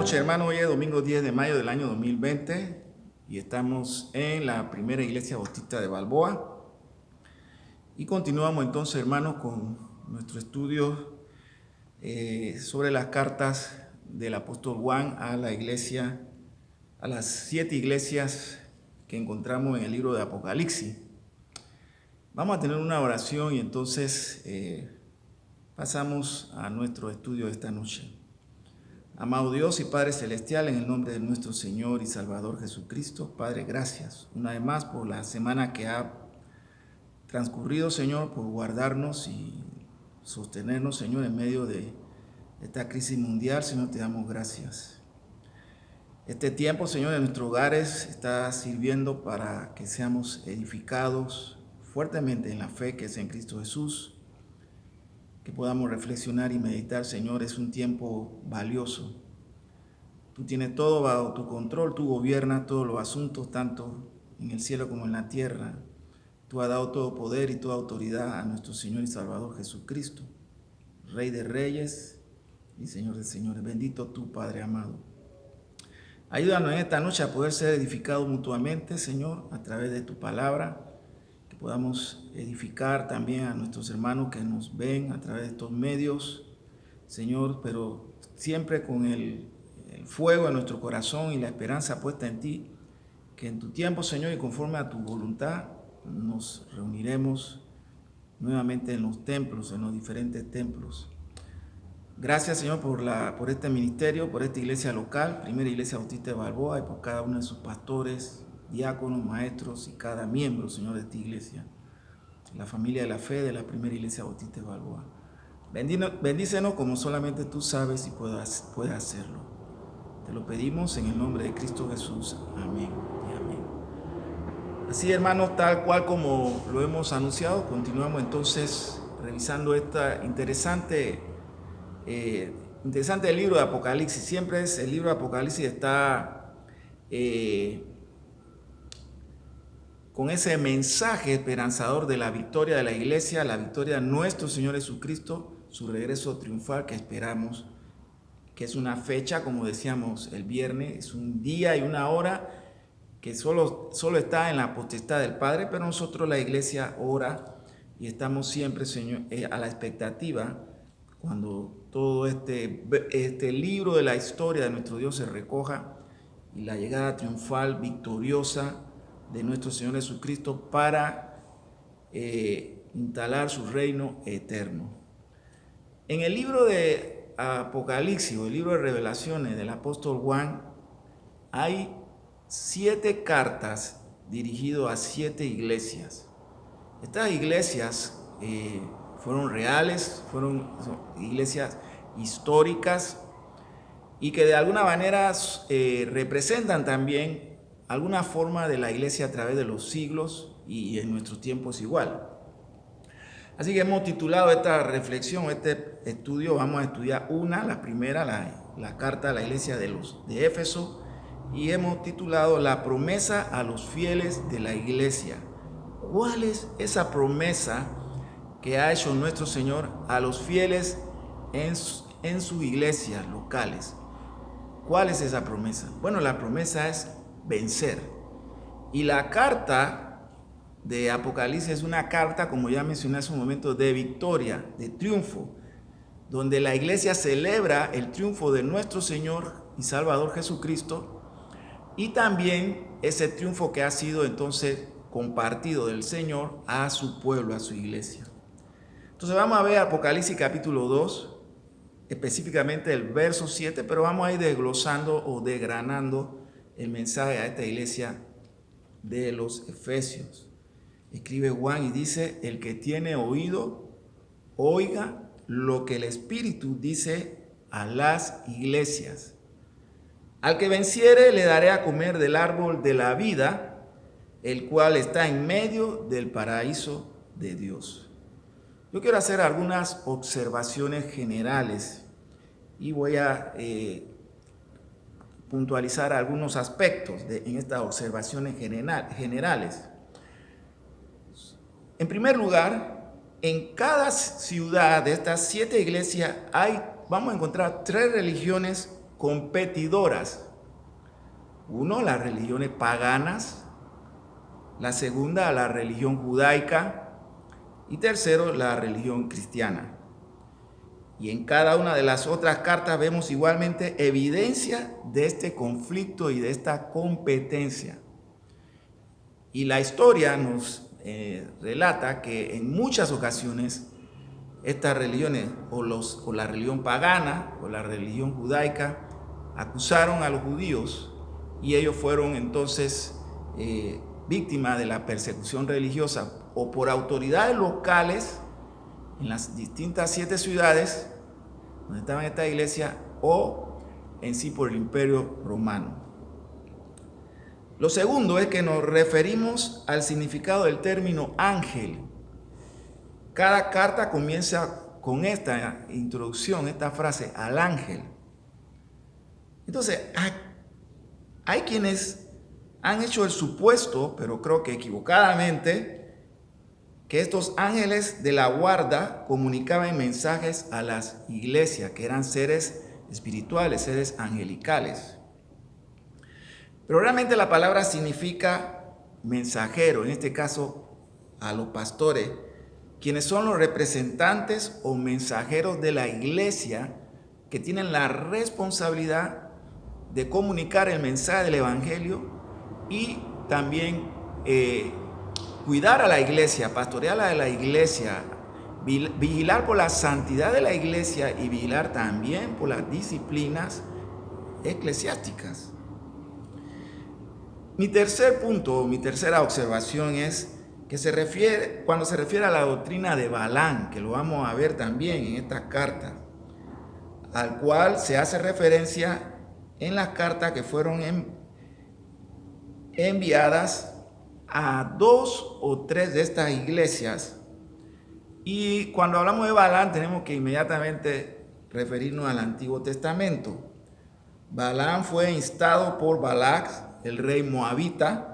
noches, hermano. Hoy es domingo 10 de mayo del año 2020 y estamos en la primera iglesia bautista de Balboa. Y continuamos entonces, hermanos, con nuestro estudio sobre las cartas del apóstol Juan a la iglesia, a las 7 iglesias que encontramos en el libro de Apocalipsis. Vamos a tener una oración y entonces pasamos a nuestro estudio de esta noche. Amado Dios y Padre Celestial, en el nombre de nuestro Señor y Salvador Jesucristo, Padre, gracias una vez más por la semana que ha transcurrido, Señor, por guardarnos y sostenernos, Señor, en medio de esta crisis mundial. Señor, te damos gracias. Este tiempo, Señor, en nuestros hogares está sirviendo para que seamos edificados fuertemente en la fe que es en Cristo Jesús, que podamos reflexionar y meditar. Señor, es un tiempo valioso. Tú tienes todo bajo tu control, tú gobiernas todos los asuntos, tanto en el cielo como en la tierra. Tú has dado todo poder y toda autoridad a nuestro Señor y Salvador Jesucristo, Rey de Reyes y Señor de Señores. Bendito tú, Padre amado. Ayúdanos en esta noche a poder ser edificados mutuamente, Señor, a través de tu palabra. Podamos edificar también a nuestros hermanos que nos ven a través de estos medios, Señor, pero siempre con el fuego en nuestro corazón y la esperanza puesta en ti, que en tu tiempo, Señor, y conforme a tu voluntad, nos reuniremos nuevamente en los templos, en los diferentes templos. Gracias, Señor, por este ministerio, por esta iglesia local, Primera Iglesia Bautista de Balboa, y por cada uno de sus pastores, diáconos, maestros y cada miembro, Señor, de esta iglesia, la familia de la fe de la Primera Iglesia Bautista de Balboa. Bendícenos como solamente tú sabes y puedes hacerlo. Te lo pedimos en el nombre de Cristo Jesús. Amén y amén. Así, hermanos, tal cual como lo hemos anunciado, continuamos entonces revisando esta interesante libro de Apocalipsis. Siempre el libro de Apocalipsis está con ese mensaje esperanzador de la victoria de la iglesia, la victoria de nuestro Señor Jesucristo, su regreso triunfal que esperamos, que es una fecha, como decíamos el viernes, es un día y una hora que solo está en la potestad del Padre, pero nosotros la iglesia ora y estamos siempre, Señor, a la expectativa cuando todo este libro de la historia de nuestro Dios se recoja y la llegada triunfal, victoriosa de nuestro Señor Jesucristo para instalar su reino eterno. En el libro de Apocalipsis, o el libro de Revelaciones del apóstol Juan, hay 7 cartas dirigidas a 7 iglesias. Estas iglesias fueron reales, fueron iglesias históricas y que de alguna manera representan también alguna forma de la iglesia a través de los siglos y en nuestros tiempos igual. Así que hemos titulado esta reflexión, este estudio, vamos a estudiar la primera, la carta a la iglesia de Éfeso, y hemos titulado La promesa a los fieles de la iglesia. ¿Cuál es esa promesa que ha hecho nuestro Señor a los fieles en sus iglesias locales? ¿Cuál es esa promesa? Bueno, la promesa es vencer. Y la carta de Apocalipsis es una carta, como ya mencioné hace un momento, de victoria, de triunfo, donde la iglesia celebra el triunfo de nuestro Señor y Salvador Jesucristo, y también ese triunfo que ha sido entonces compartido del Señor a su pueblo, a su iglesia. Entonces vamos a ver Apocalipsis capítulo 2, específicamente el verso 7, pero vamos a ir desglosando o desgranando el mensaje a esta iglesia de los Efesios. Escribe Juan y dice: el que tiene oído, oiga lo que el Espíritu dice a las iglesias. Al que venciere le daré a comer del árbol de la vida, el cual está en medio del paraíso de Dios. Yo quiero hacer algunas observaciones generales y voy a puntualizar algunos aspectos en estas observaciones generales. En primer lugar, en cada ciudad de estas 7 iglesias vamos a encontrar 3 religiones competidoras. Uno, las religiones paganas. La segunda, la religión judaica. Y tercero, la religión cristiana. Y en cada una de las otras cartas vemos igualmente evidencia de este conflicto y de esta competencia. Y la historia nos relata que en muchas ocasiones estas religiones, o la religión pagana o la religión judaica, acusaron a los judíos y ellos fueron entonces víctimas de la persecución religiosa o por autoridades locales en las distintas 7 ciudades donde estaba esta iglesia o en sí por el Imperio Romano. Lo segundo es que nos referimos al significado del término ángel. Cada carta comienza con esta introducción, esta frase, al ángel. Entonces, hay quienes han hecho el supuesto, pero creo que equivocadamente, que estos ángeles de la guarda comunicaban mensajes a las iglesias, que eran seres espirituales, seres angelicales. Pero realmente la palabra significa mensajero, en este caso a los pastores, quienes son los representantes o mensajeros de la iglesia que tienen la responsabilidad de comunicar el mensaje del evangelio y también cuidar a la iglesia, pastorear a la iglesia, vigilar por la santidad de la iglesia y vigilar también por las disciplinas eclesiásticas. Mi tercer punto, mi tercera observación es que cuando se refiere a la doctrina de Balaam, que lo vamos a ver también en esta carta, al cual se hace referencia en las cartas que fueron enviadas a 2 o 3 de estas iglesias. Y cuando hablamos de Balaam tenemos que inmediatamente referirnos al Antiguo Testamento. Balaam fue instado por Balac, el rey moabita,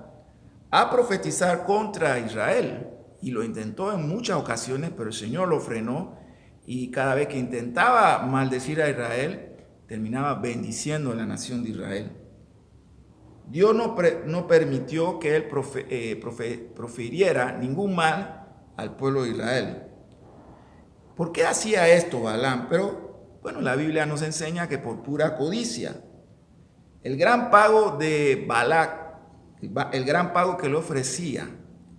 a profetizar contra Israel, y lo intentó en muchas ocasiones, pero el Señor lo frenó, y cada vez que intentaba maldecir a Israel, terminaba bendiciendo a la nación de Israel. Dios no permitió que él profiriera ningún mal al pueblo de Israel. ¿Por qué hacía esto Balaam? Pero bueno, la Biblia nos enseña que por pura codicia. El gran pago de Balac, el gran pago que le ofrecía,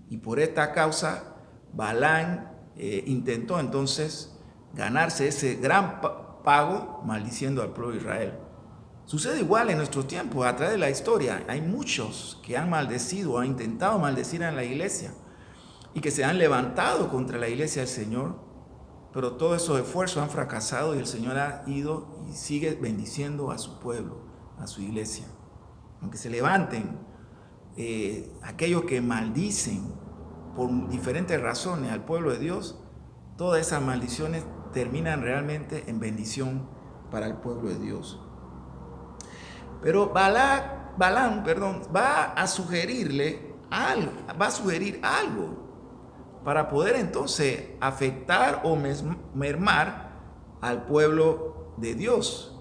y por esta causa Balaam intentó entonces ganarse ese gran pago maldiciendo al pueblo de Israel. Sucede igual en nuestros tiempos, a través de la historia. Hay muchos que han maldecido, han intentado maldecir a la iglesia y que se han levantado contra la iglesia del Señor, pero todos esos esfuerzos han fracasado y el Señor ha ido y sigue bendiciendo a su pueblo, a su iglesia. Aunque se levanten aquellos que maldicen por diferentes razones al pueblo de Dios, todas esas maldiciones terminan realmente en bendición para el pueblo de Dios. Pero Balaam va a sugerir algo para poder entonces afectar o mermar al pueblo de Dios.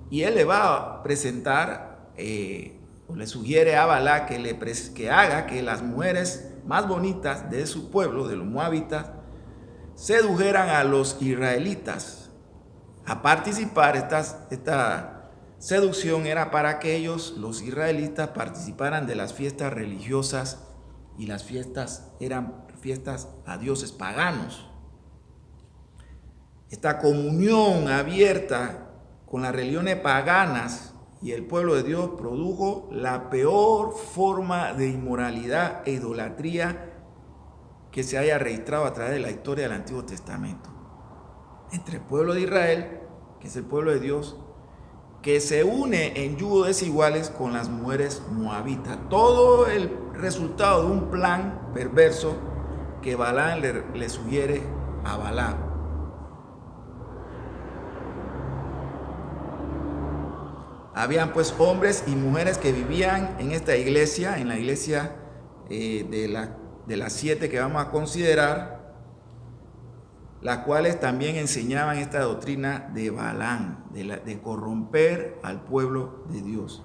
Y él le va a presentar, o le sugiere a Balac que haga que las mujeres más bonitas de su pueblo, de los moabitas, sedujeran a los israelitas a participar. Esta seducción era para que ellos, los israelitas, participaran de las fiestas religiosas, y las fiestas eran fiestas a dioses paganos. Esta comunión abierta con las religiones paganas y el pueblo de Dios produjo la peor forma de inmoralidad e idolatría que se haya registrado a través de la historia del Antiguo Testamento. Entre el pueblo de Israel, que es el pueblo de Dios, que se une en yugo desiguales con las mujeres moabitas. Todo el resultado de un plan perverso que Balaam le sugiere a Balac. Habían pues hombres y mujeres que vivían en esta iglesia, en la iglesia de las 7 que vamos a considerar, las cuales también enseñaban esta doctrina de Balaam, de corromper al pueblo de Dios.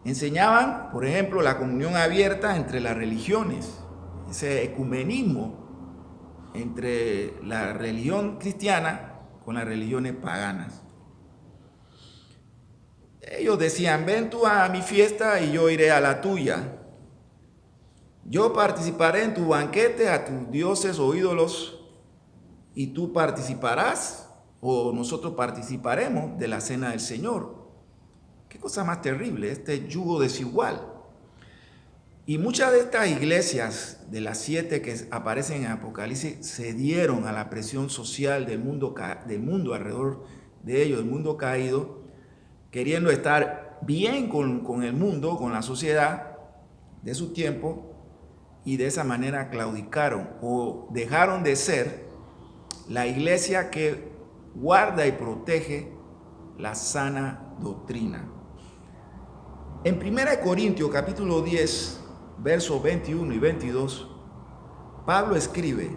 Enseñaban, por ejemplo, la comunión abierta entre las religiones, ese ecumenismo entre la religión cristiana con las religiones paganas. Ellos decían, ven tú a mi fiesta y yo iré a la tuya. Yo participaré en tu banquete a tus dioses o ídolos y tú participarás o nosotros participaremos de la cena del Señor. Qué cosa más terrible, este yugo desigual. Y muchas de estas iglesias, de las 7 que aparecen en Apocalipsis, cedieron a la presión social del mundo alrededor de ellos, del mundo caído, queriendo estar bien con el mundo, con la sociedad de su tiempo, y de esa manera claudicaron o dejaron de ser la iglesia que guarda y protege la sana doctrina. En 1 Corintios capítulo 10, versos 21 y 22, Pablo escribe,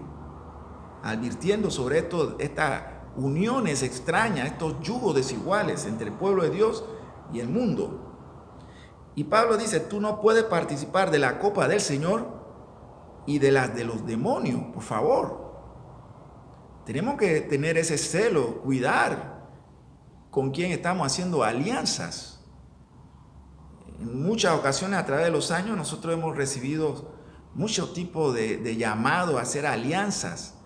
advirtiendo sobre estas uniones extrañas, estos yugos desiguales entre el pueblo de Dios y el mundo. Y Pablo dice, tú no puedes participar de la copa del Señor y de las de los demonios, por favor. Tenemos que tener ese celo, cuidar con quién estamos haciendo alianzas. En muchas ocasiones a través de los años nosotros hemos recibido muchos tipos de llamado a hacer alianzas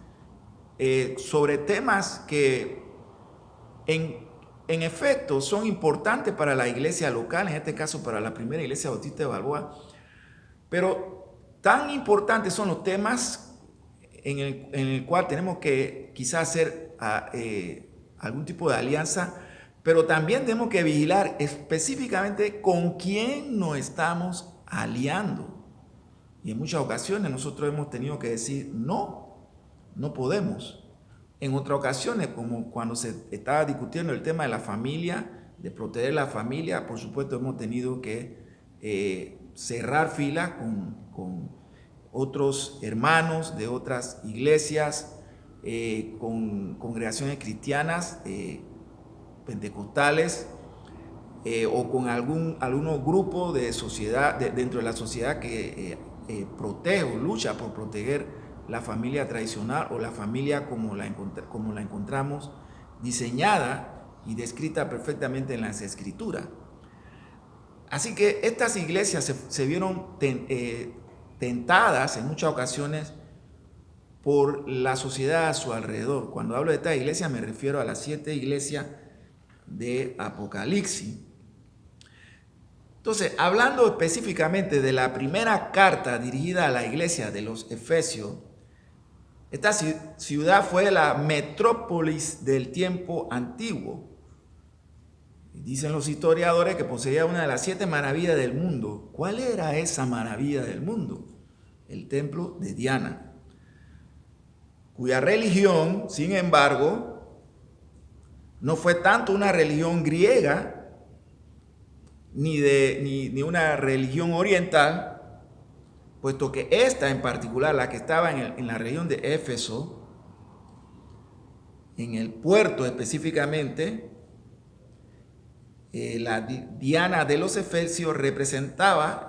sobre temas que en efecto son importantes para la iglesia local, en este caso para la primera iglesia bautista de Balboa, pero tan importantes son los temas en el cual tenemos que quizás hacer algún tipo de alianza, pero también tenemos que vigilar específicamente con quién nos estamos aliando. Y en muchas ocasiones nosotros hemos tenido que decir, no podemos. En otras ocasiones, como cuando se estaba discutiendo el tema de la familia, de proteger la familia, por supuesto hemos tenido que cerrar filas con otros hermanos de otras iglesias, con congregaciones cristianas, pentecostales, o con algunos grupos de sociedad, dentro de la sociedad que protege o lucha por proteger la familia tradicional o la familia como la encontramos diseñada y descrita perfectamente en las Escrituras. Así que estas iglesias se vieron tentadas en muchas ocasiones por la sociedad a su alrededor. Cuando hablo de esta iglesia me refiero a las 7 iglesias de Apocalipsis. Entonces, hablando específicamente de la primera carta dirigida a la iglesia de los Efesios, esta ciudad fue la metrópolis del tiempo antiguo. Dicen los historiadores que poseía una de las 7 maravillas del mundo. ¿Cuál era esa maravilla del mundo? El templo de Diana, cuya religión, sin embargo, no fue tanto una religión griega ni una religión oriental, puesto que esta en particular, la que estaba en la región de Éfeso, en el puerto específicamente, la Diana de los Efesios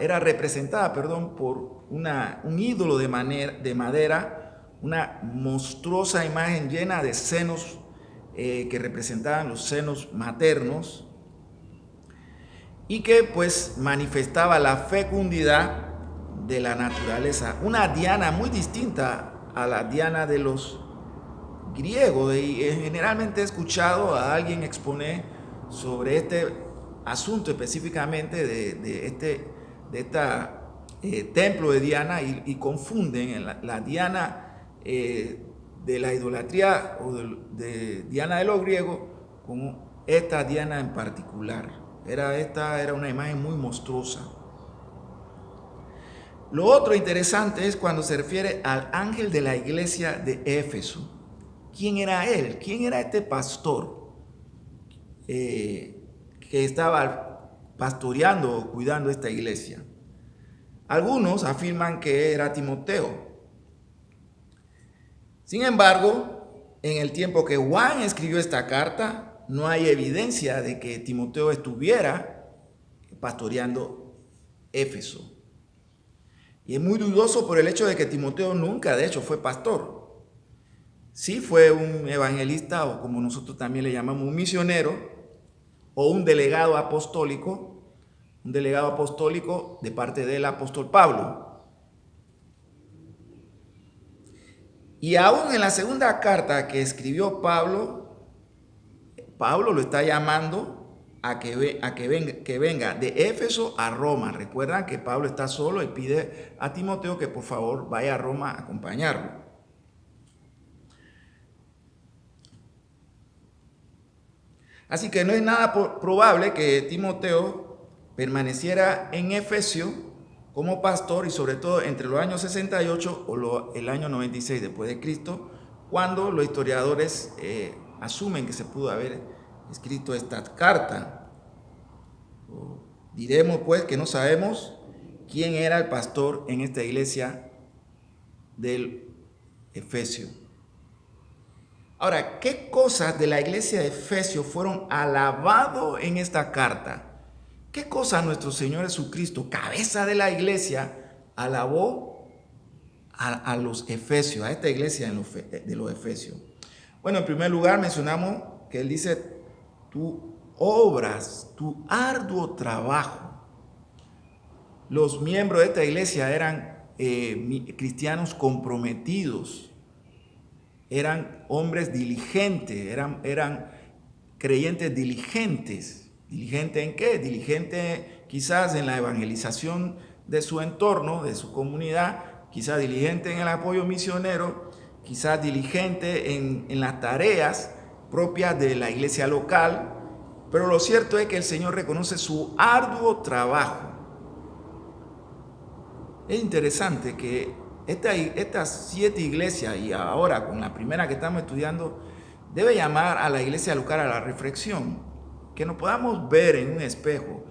era representada por un ídolo de madera, una monstruosa imagen llena de senos que representaban los senos maternos y que pues manifestaba la fecundidad de la naturaleza. Una Diana muy distinta a la Diana de los griegos, y generalmente he escuchado a alguien exponer sobre este asunto específicamente de templo de Diana y confunden la Diana de la idolatría o de Diana de los griegos con esta Diana en particular. Esta era una imagen muy monstruosa. Lo otro interesante es cuando se refiere al ángel de la iglesia de Éfeso. ¿Quién era él? ¿Quién era este pastor que estaba pastoreando o cuidando esta iglesia? Algunos afirman que era Timoteo. Sin embargo, en el tiempo que Juan escribió esta carta, no hay evidencia de que Timoteo estuviera pastoreando Éfeso. Y es muy dudoso por el hecho de que Timoteo nunca, de hecho, fue pastor. Sí fue un evangelista, o como nosotros también le llamamos, un misionero, o un delegado apostólico de parte del apóstol Pablo. Y aún en la segunda carta que escribió Pablo lo está llamando a que venga de Éfeso a Roma. Recuerdan que Pablo está solo y pide a Timoteo que por favor vaya a Roma a acompañarlo. Así que no es nada probable que Timoteo permaneciera en Efesio como pastor, y sobre todo entre los años 68 o el año 96 después de Cristo, cuando los historiadores asumen que se pudo haber escrito esta carta. Diremos pues que no sabemos quién era el pastor en esta iglesia del Efesio. Ahora, ¿qué cosas de la iglesia de Efesio fueron alabados en esta carta? ¿Qué cosa nuestro Señor Jesucristo, cabeza de la iglesia, alabó a los efesios, a esta iglesia de los efesios? Bueno, en primer lugar mencionamos que Él dice, tu obras, tu arduo trabajo. Los miembros de esta iglesia eran cristianos comprometidos, eran hombres diligentes, eran creyentes diligentes. ¿Diligente en qué? Diligente quizás en la evangelización de su entorno, de su comunidad, quizás diligente en el apoyo misionero, quizás diligente en las tareas propias de la iglesia local, pero lo cierto es que el Señor reconoce su arduo trabajo. Es interesante que estas 7 iglesias, y ahora con la primera que estamos estudiando, debe llamar a la iglesia local a la reflexión. Que nos podamos ver en un espejo.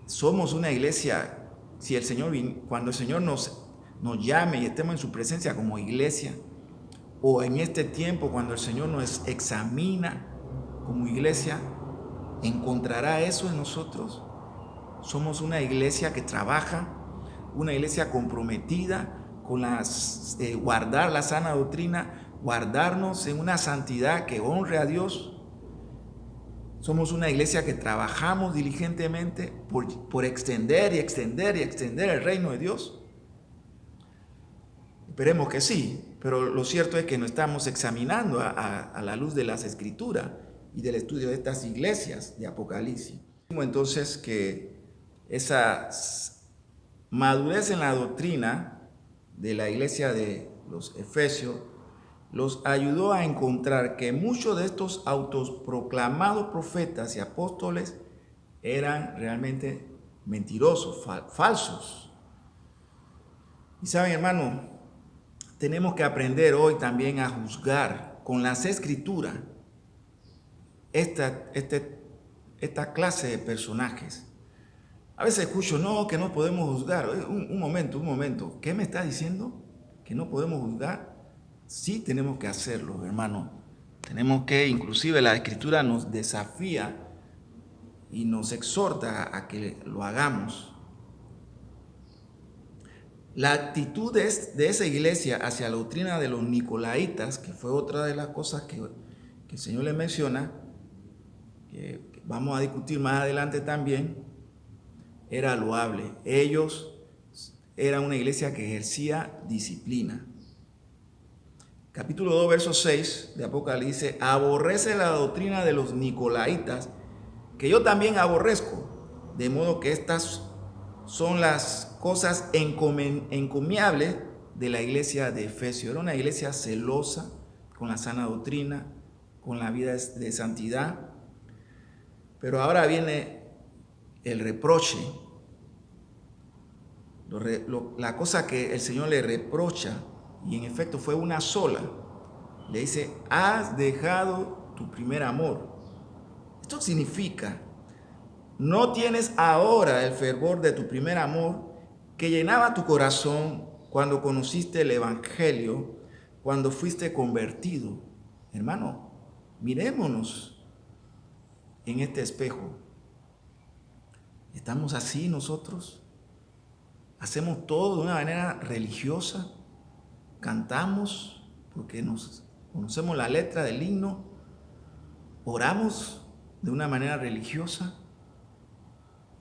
Somos una iglesia, si el Señor, cuando el Señor nos llame y estemos en su presencia como iglesia, o en este tiempo cuando el Señor nos examina como iglesia, ¿encontrará eso en nosotros? Somos una iglesia que trabaja, una iglesia comprometida con guardar la sana doctrina, guardarnos en una santidad que honre a Dios. Somos una iglesia que trabajamos diligentemente por extender el reino de Dios. Esperemos que sí, pero lo cierto es que nos estamos examinando a la luz de las Escrituras y del estudio de estas iglesias de Apocalipsis. Entonces que esa madurez en la doctrina de la iglesia de los Efesios los ayudó a encontrar que muchos de estos autoproclamados profetas y apóstoles eran realmente mentirosos, falsos. Y saben, hermano, tenemos que aprender hoy también a juzgar con las Escrituras esta clase de personajes. A veces escucho, no, que no podemos juzgar. Un momento, ¿qué me está diciendo? ¿Que no podemos juzgar? Sí tenemos que hacerlo, hermano. Tenemos que, inclusive la Escritura nos desafía y nos exhorta a que lo hagamos. La actitud de esa iglesia hacia la doctrina de los nicolaitas, que fue otra de las cosas que el Señor le menciona, que vamos a discutir más adelante también, era loable. Ellos eran una iglesia que ejercía disciplina. Capítulo 2, verso 6 de Apocalipsis, aborrece la doctrina de los nicolaitas, que yo también aborrezco, de modo que estas son las cosas encomiables de la iglesia de Efesios. Era una iglesia celosa con la sana doctrina, con la vida de santidad. Pero ahora viene el reproche. La cosa que el Señor le reprocha, y en efecto fue una sola, le dice, has dejado tu primer amor. Esto significa, no tienes ahora el fervor de tu primer amor que llenaba tu corazón cuando conociste el Evangelio, cuando fuiste convertido. Hermano, mirémonos en este espejo. ¿Estamos así nosotros? ¿Hacemos todo de una manera religiosa? ¿Cantamos porque nos conocemos la letra del himno? ¿Oramos de una manera religiosa?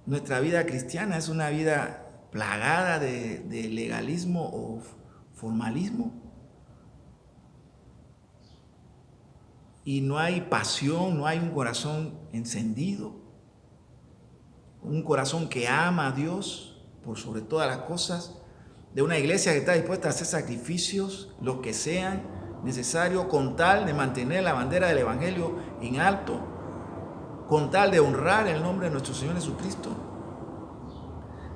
Nuestra vida cristiana es una vida plagada de legalismo o formalismo. Y no hay pasión, no hay un corazón encendido, un corazón que ama a Dios por sobre todas las cosas, de una iglesia que está dispuesta a hacer sacrificios, los que sean necesarios, con tal de mantener la bandera del Evangelio en alto, con tal de honrar el nombre de nuestro Señor Jesucristo.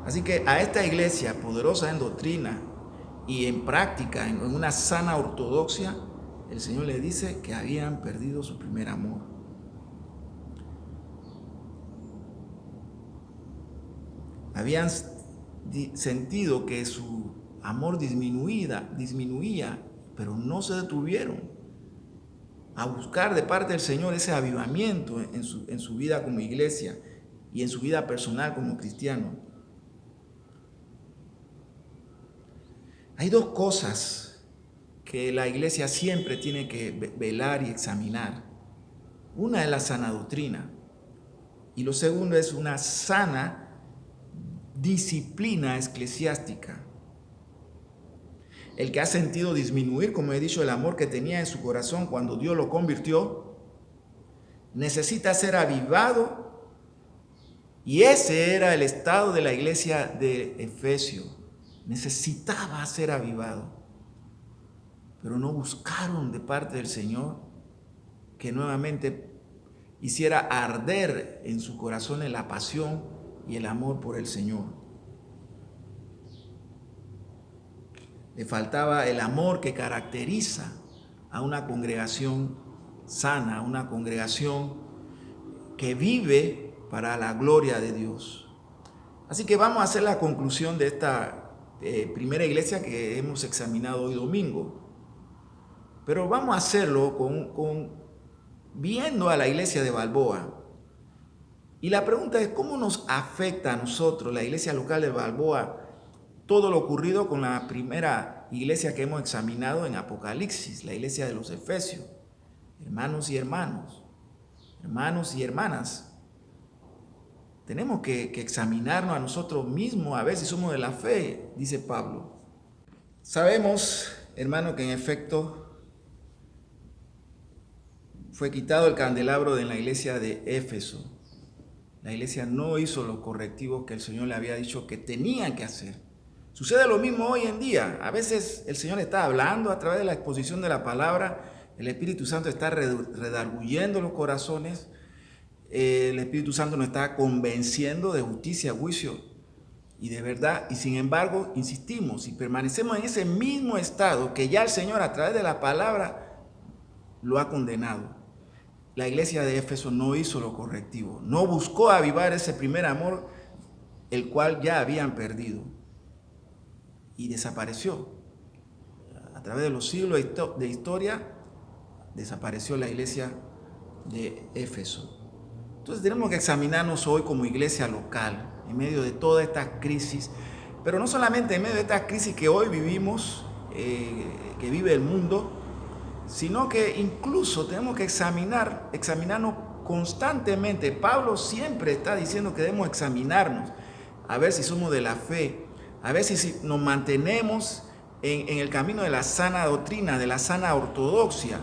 Así que a esta iglesia poderosa en doctrina y en práctica, en una sana ortodoxia, el Señor le dice que habían perdido su primer amor. Habían sentido que su amor disminuía, pero no se detuvieron a buscar de parte del Señor ese avivamiento en su vida como iglesia y en su vida personal como cristiano. Hay dos cosas que la iglesia siempre tiene que velar y examinar. Una es la sana doctrina y lo segundo es una sana disciplina eclesiástica. El que ha sentido disminuir, como he dicho, el amor que tenía en su corazón cuando Dios lo convirtió, necesita ser avivado, y ese era el estado de la iglesia de Efesio. Necesitaba ser avivado, pero no buscaron de parte del Señor que nuevamente hiciera arder en su corazón la pasión y el amor por el Señor. Le faltaba el amor que caracteriza a una congregación sana, a una congregación que vive para la gloria de Dios. Así que vamos a hacer la conclusión de esta primera iglesia que hemos examinado hoy domingo. Pero vamos a hacerlo viendo a la iglesia de Balboa. Y la pregunta es, ¿cómo nos afecta a nosotros, la iglesia local de Balboa, todo lo ocurrido con la primera iglesia que hemos examinado en Apocalipsis, la iglesia de los Efesios? Hermanos y hermanas, tenemos que examinarnos a nosotros mismos, a ver si somos de la fe, dice Pablo. Sabemos, hermano, que en efecto fue quitado el candelabro de la iglesia de Éfeso. La iglesia no hizo los correctivos que el Señor le había dicho que tenían que hacer. Sucede lo mismo hoy en día. A veces el Señor está hablando a través de la exposición de la palabra. El Espíritu Santo está redarguyendo los corazones. El Espíritu Santo nos está convenciendo de justicia, juicio y de verdad. Y sin embargo, insistimos y permanecemos en ese mismo estado que ya el Señor a través de la palabra lo ha condenado. La iglesia de Éfeso no hizo lo correctivo, no buscó avivar ese primer amor, el cual ya habían perdido, y desapareció. A través de los siglos de historia, desapareció la iglesia de Éfeso. Entonces tenemos que examinarnos hoy como iglesia local, en medio de toda esta crisis, pero no solamente en medio de esta crisis que hoy vivimos, que vive el mundo, sino que incluso tenemos que examinarnos constantemente. Pablo siempre está diciendo que debemos examinarnos, a ver si somos de la fe, a ver si nos mantenemos en el camino de la sana doctrina, de la sana ortodoxia,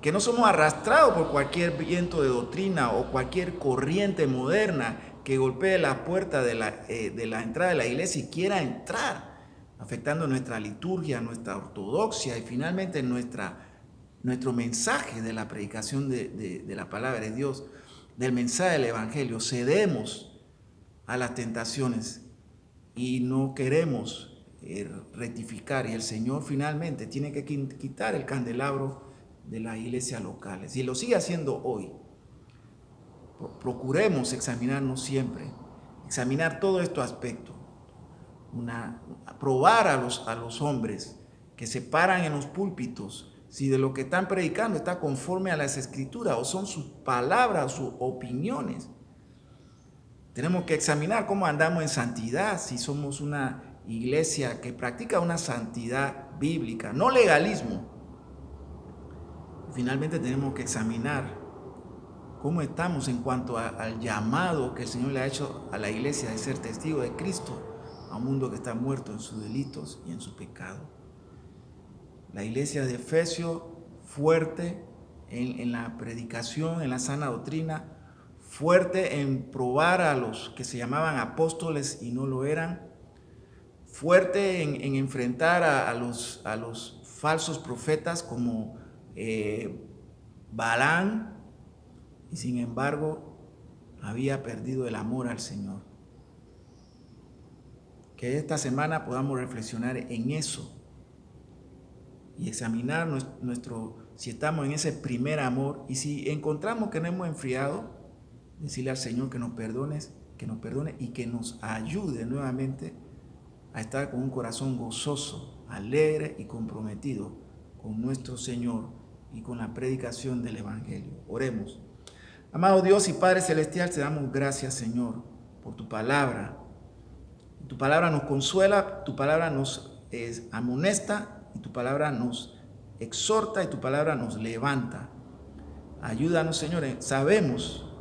que no somos arrastrados por cualquier viento de doctrina o cualquier corriente moderna que golpee la puerta de la entrada de la iglesia y quiera entrar, afectando nuestra liturgia, nuestra ortodoxia y finalmente nuestro mensaje de la predicación de la palabra de Dios, del mensaje del Evangelio. Cedemos a las tentaciones y no queremos rectificar, y el Señor finalmente tiene que quitar el candelabro de las iglesias locales y lo sigue haciendo hoy. Procuremos examinarnos siempre, examinar todos estos aspectos, probar a los hombres que se paran en los púlpitos, si de lo que están predicando está conforme a las Escrituras o son sus palabras, sus opiniones. Tenemos que examinar cómo andamos en santidad, si somos una iglesia que practica una santidad bíblica, no legalismo. Finalmente tenemos que examinar cómo estamos en cuanto al llamado que el Señor le ha hecho a la iglesia de ser testigo de Cristo a un mundo que está muerto en sus delitos y en su pecado. La iglesia de Efesios, fuerte en la predicación, en la sana doctrina, fuerte en probar a los que se llamaban apóstoles y no lo eran, fuerte en enfrentar a los falsos profetas como Balaam, y sin embargo había perdido el amor al Señor. Que esta semana podamos reflexionar en eso y examinar si estamos en ese primer amor, y si encontramos que no hemos enfriado, decirle al Señor que nos perdone y que nos ayude nuevamente a estar con un corazón gozoso, alegre y comprometido con nuestro Señor y con la predicación del Evangelio. Oremos. Amado Dios y Padre Celestial, te damos gracias, Señor, por tu palabra. Tu palabra nos consuela, tu palabra nos amonesta, y tu palabra nos exhorta, y tu palabra nos levanta. Ayúdanos, Señor. Sabemos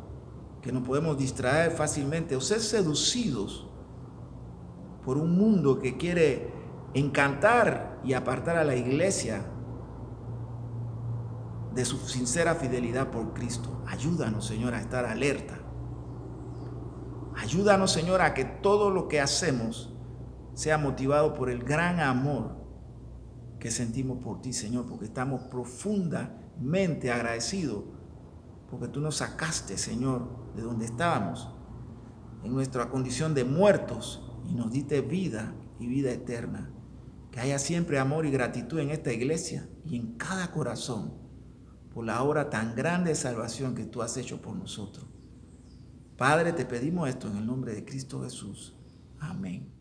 que nos podemos distraer fácilmente o ser seducidos por un mundo que quiere encantar y apartar a la iglesia de su sincera fidelidad por Cristo. Ayúdanos, Señor, a estar alerta. Ayúdanos, Señor, a que todo lo que hacemos sea motivado por el gran amor que sentimos por ti, Señor, porque estamos profundamente agradecidos, porque tú nos sacaste, Señor, de donde estábamos, en nuestra condición de muertos, y nos diste vida y vida eterna. Que haya siempre amor y gratitud en esta iglesia y en cada corazón por la obra tan grande de salvación que tú has hecho por nosotros. Padre, te pedimos esto en el nombre de Cristo Jesús. Amén.